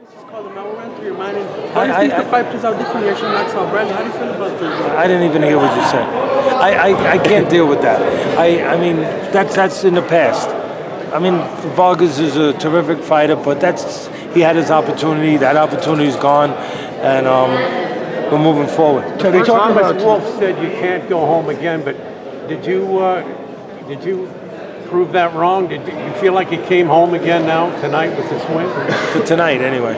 Just called him out. What ran through your mind? How do you think the fight plays out differently? Actually, knocks out Brandon. How do you feel about this? I didn't even hear what you said. I can't deal with that. I mean, that's in the past. I mean, Vargas is a terrific fighter, but he had his opportunity. That opportunity's gone, and we're moving forward. Thomas Wolf said you can't go home again, but did you prove that wrong? Did you feel like you came home again now tonight with this win? For tonight, anyway.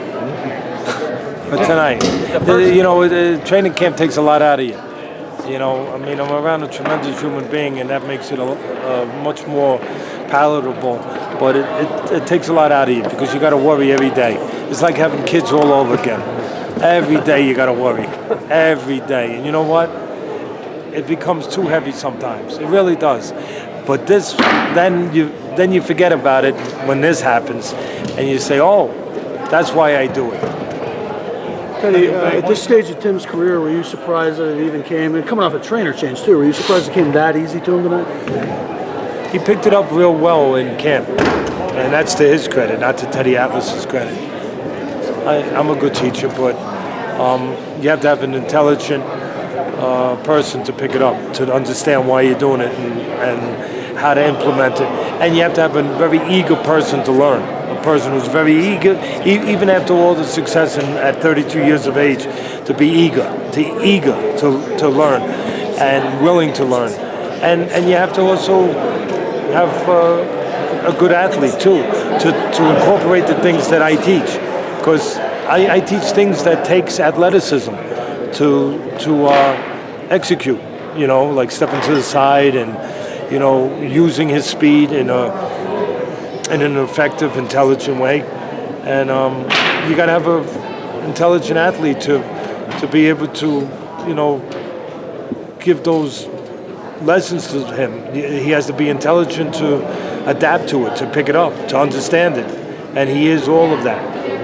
For tonight. The training camp takes a lot out of you. You know, I mean, I'm around a tremendous human being, and that makes it much more palatable. But it takes a lot out of you because you got to worry every day. It's like having kids all over again. Every day you got to worry. Every day. And you know what? It becomes too heavy sometimes. It really does. But then you forget about it when this happens, and you say, "Oh, that's why I do it." Teddy, at this stage of Tim's career, were you surprised that it even came? And coming off a trainer change too, were you surprised it came that easy to him tonight? He picked it up real well in camp, and that's to his credit, not to Teddy Atlas's credit. I'm a good teacher, but you have to have an intelligent person to pick it up, to understand why you're doing it and how to implement it. And you have to have a very eager person to learn, a person who's very eager, even after all the success at 32 years of age, to be eager to learn and willing to learn. And you have to also have a good athlete too, to incorporate the things that I teach, because I teach things that takes athleticism to execute, like stepping to the side and, using his speed in an effective, intelligent way. And you got to have an intelligent athlete to be able to, give those lessons to him. He has to be intelligent to adapt to it, to pick it up, to understand it. And he is all of that.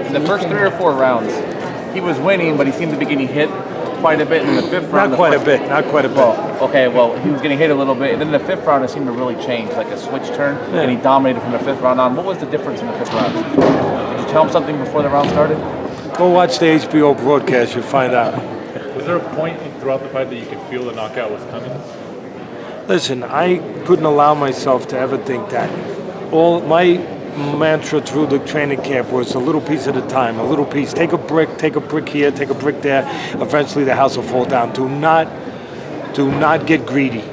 In the first 3 or 4 rounds, he was winning, but he seemed to be getting hit quite a bit in the 5th round. Not quite a bit. Well, he was getting hit a little bit, and then in the 5th round, it seemed to really change, like a switch turn, and he dominated from the 5th round on. What was the difference in the 5th round? Did you tell him something before the round started? Go watch the HBO broadcast, you'll find out. Was there a point throughout the fight that you could feel the knockout was coming? Listen, I couldn't allow myself to ever think that. All my mantra through the training camp was a little piece at a time, a little piece. Take a brick here, take a brick there. Eventually the house will fall down. Do not get greedy.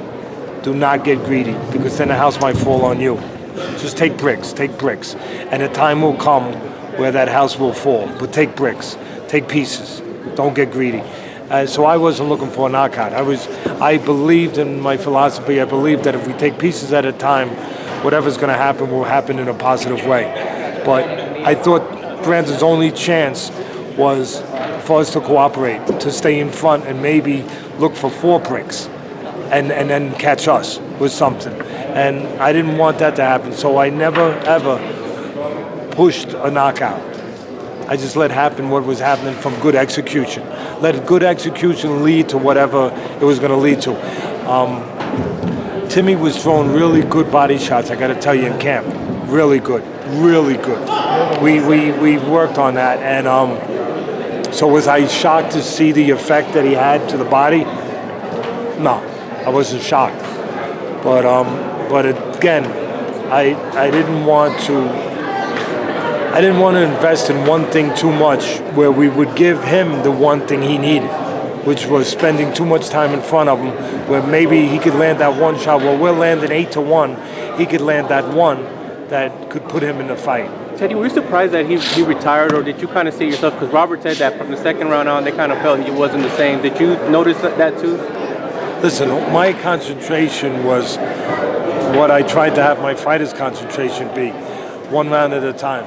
Do not get greedy, because then the house might fall on you. Just take bricks. And a time will come where that house will fall. But take bricks, take pieces. Don't get greedy. So I wasn't looking for a knockout. I believed in my philosophy. I believed that if we take pieces at a time, whatever's going to happen will happen in a positive way. But I thought Brandon's only chance was for us to cooperate, to stay in front and maybe look for 4 bricks and then catch us with something. And I didn't want that to happen, so I never, ever pushed a knockout. I just let happen what was happening from good execution. Let good execution lead to whatever it was going to lead to. Timmy was throwing really good body shots, I got to tell you, in camp. Really good. We worked on that, and so was I shocked to see the effect that he had to the body? No, I wasn't shocked. But again, I didn't want to invest in one thing too much, where we would give him the one thing he needed, which was spending too much time in front of him, where maybe he could land that one shot. Well, we're landing 8-1. He could land that one that could put him in the fight. Teddy, were you surprised that he retired, or did you kind of see yourself? Because Robert said that from the 2nd round on, they kind of felt he wasn't the same. Did you notice that too? Listen, my concentration was what I tried to have my fighter's concentration be. 1 round at a time.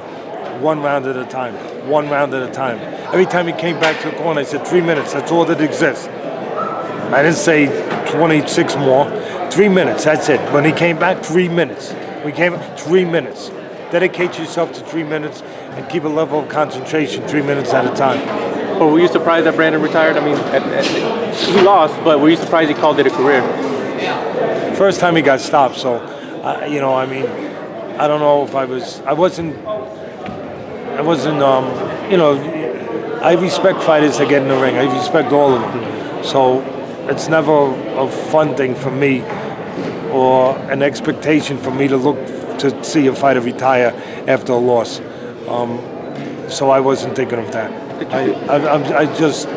1 round at a time. 1 round at a time. Every time he came back to the corner, I said 3 minutes. That's all that exists. I didn't say 26 more. 3 minutes. That's it. When he came back, 3 minutes. 3 minutes. Dedicate yourself to 3 minutes and keep a level of concentration 3 minutes at a time. But were you surprised that Brandon retired? I mean, he lost, but were you surprised he called it a career? First time he got stopped, so I don't know if I wasn't. I wasn't, you know, I respect fighters that get in the ring. I respect all of them. So it's never a fun thing for me or an expectation for me to look to see a fighter retire after a loss. So I wasn't thinking of that. I'm just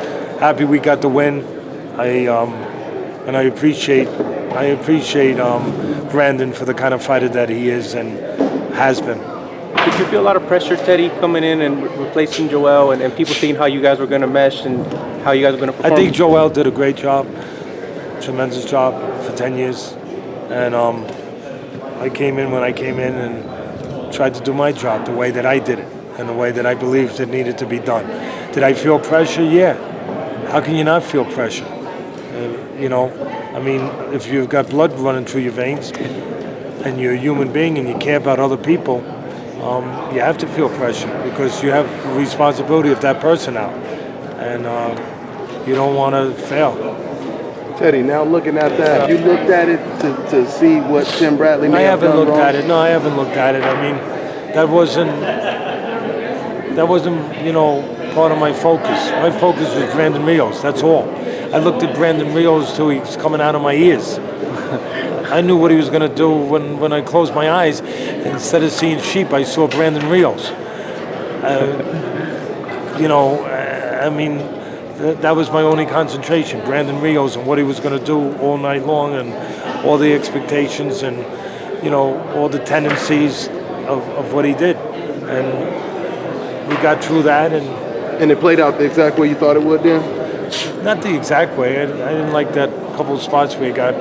happy we got the win. And I appreciate Brandon for the kind of fighter that he is and has been. Did you feel a lot of pressure, Teddy, coming in and replacing Joel and people seeing how you guys were going to mesh and how you guys were going to perform? I think Joel did a great job, tremendous job for 10 years. And I came in when I came in and tried to do my job the way that I did it and the way that I believed it needed to be done. Did I feel pressure? Yeah. How can you not feel pressure? You know, I mean, if you've got blood running through your veins and you're a human being and you care about other people, you have to feel pressure because you have the responsibility of that person out, and you don't want to fail. Teddy, now looking at that, you looked at it to see what Tim Bradley may have done wrong? I haven't looked at it. I mean, that wasn't, you know, part of my focus. My focus was Brandon Rios, that's all. I looked at Brandon Rios till he was coming out of my ears. I knew what he was going to do when I closed my eyes. Instead of seeing sheep, I saw Brandon Rios. You know, I mean, that was my only concentration, Brandon Rios and what he was going to do all night long and all the expectations and, you know, all the tendencies of what he did. And we got through that. And it played out the exact way you thought it would then? Not the exact way. I didn't like that couple of spots where he got,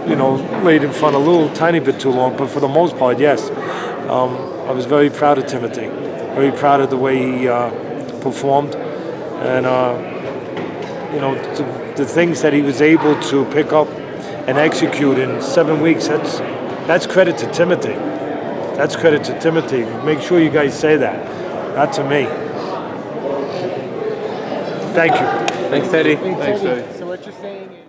you know, laid in front a little tiny bit too long, but for the most part, yes. I was very proud of Timothy, very proud of the way he performed, and you know, the things that he was able to pick up and execute in 7 weeks. That's credit to Timothy. That's credit to Timothy. Make sure you guys say that, not to me. Thank you. Thanks, Teddy. Thanks, Teddy. So what you're saying is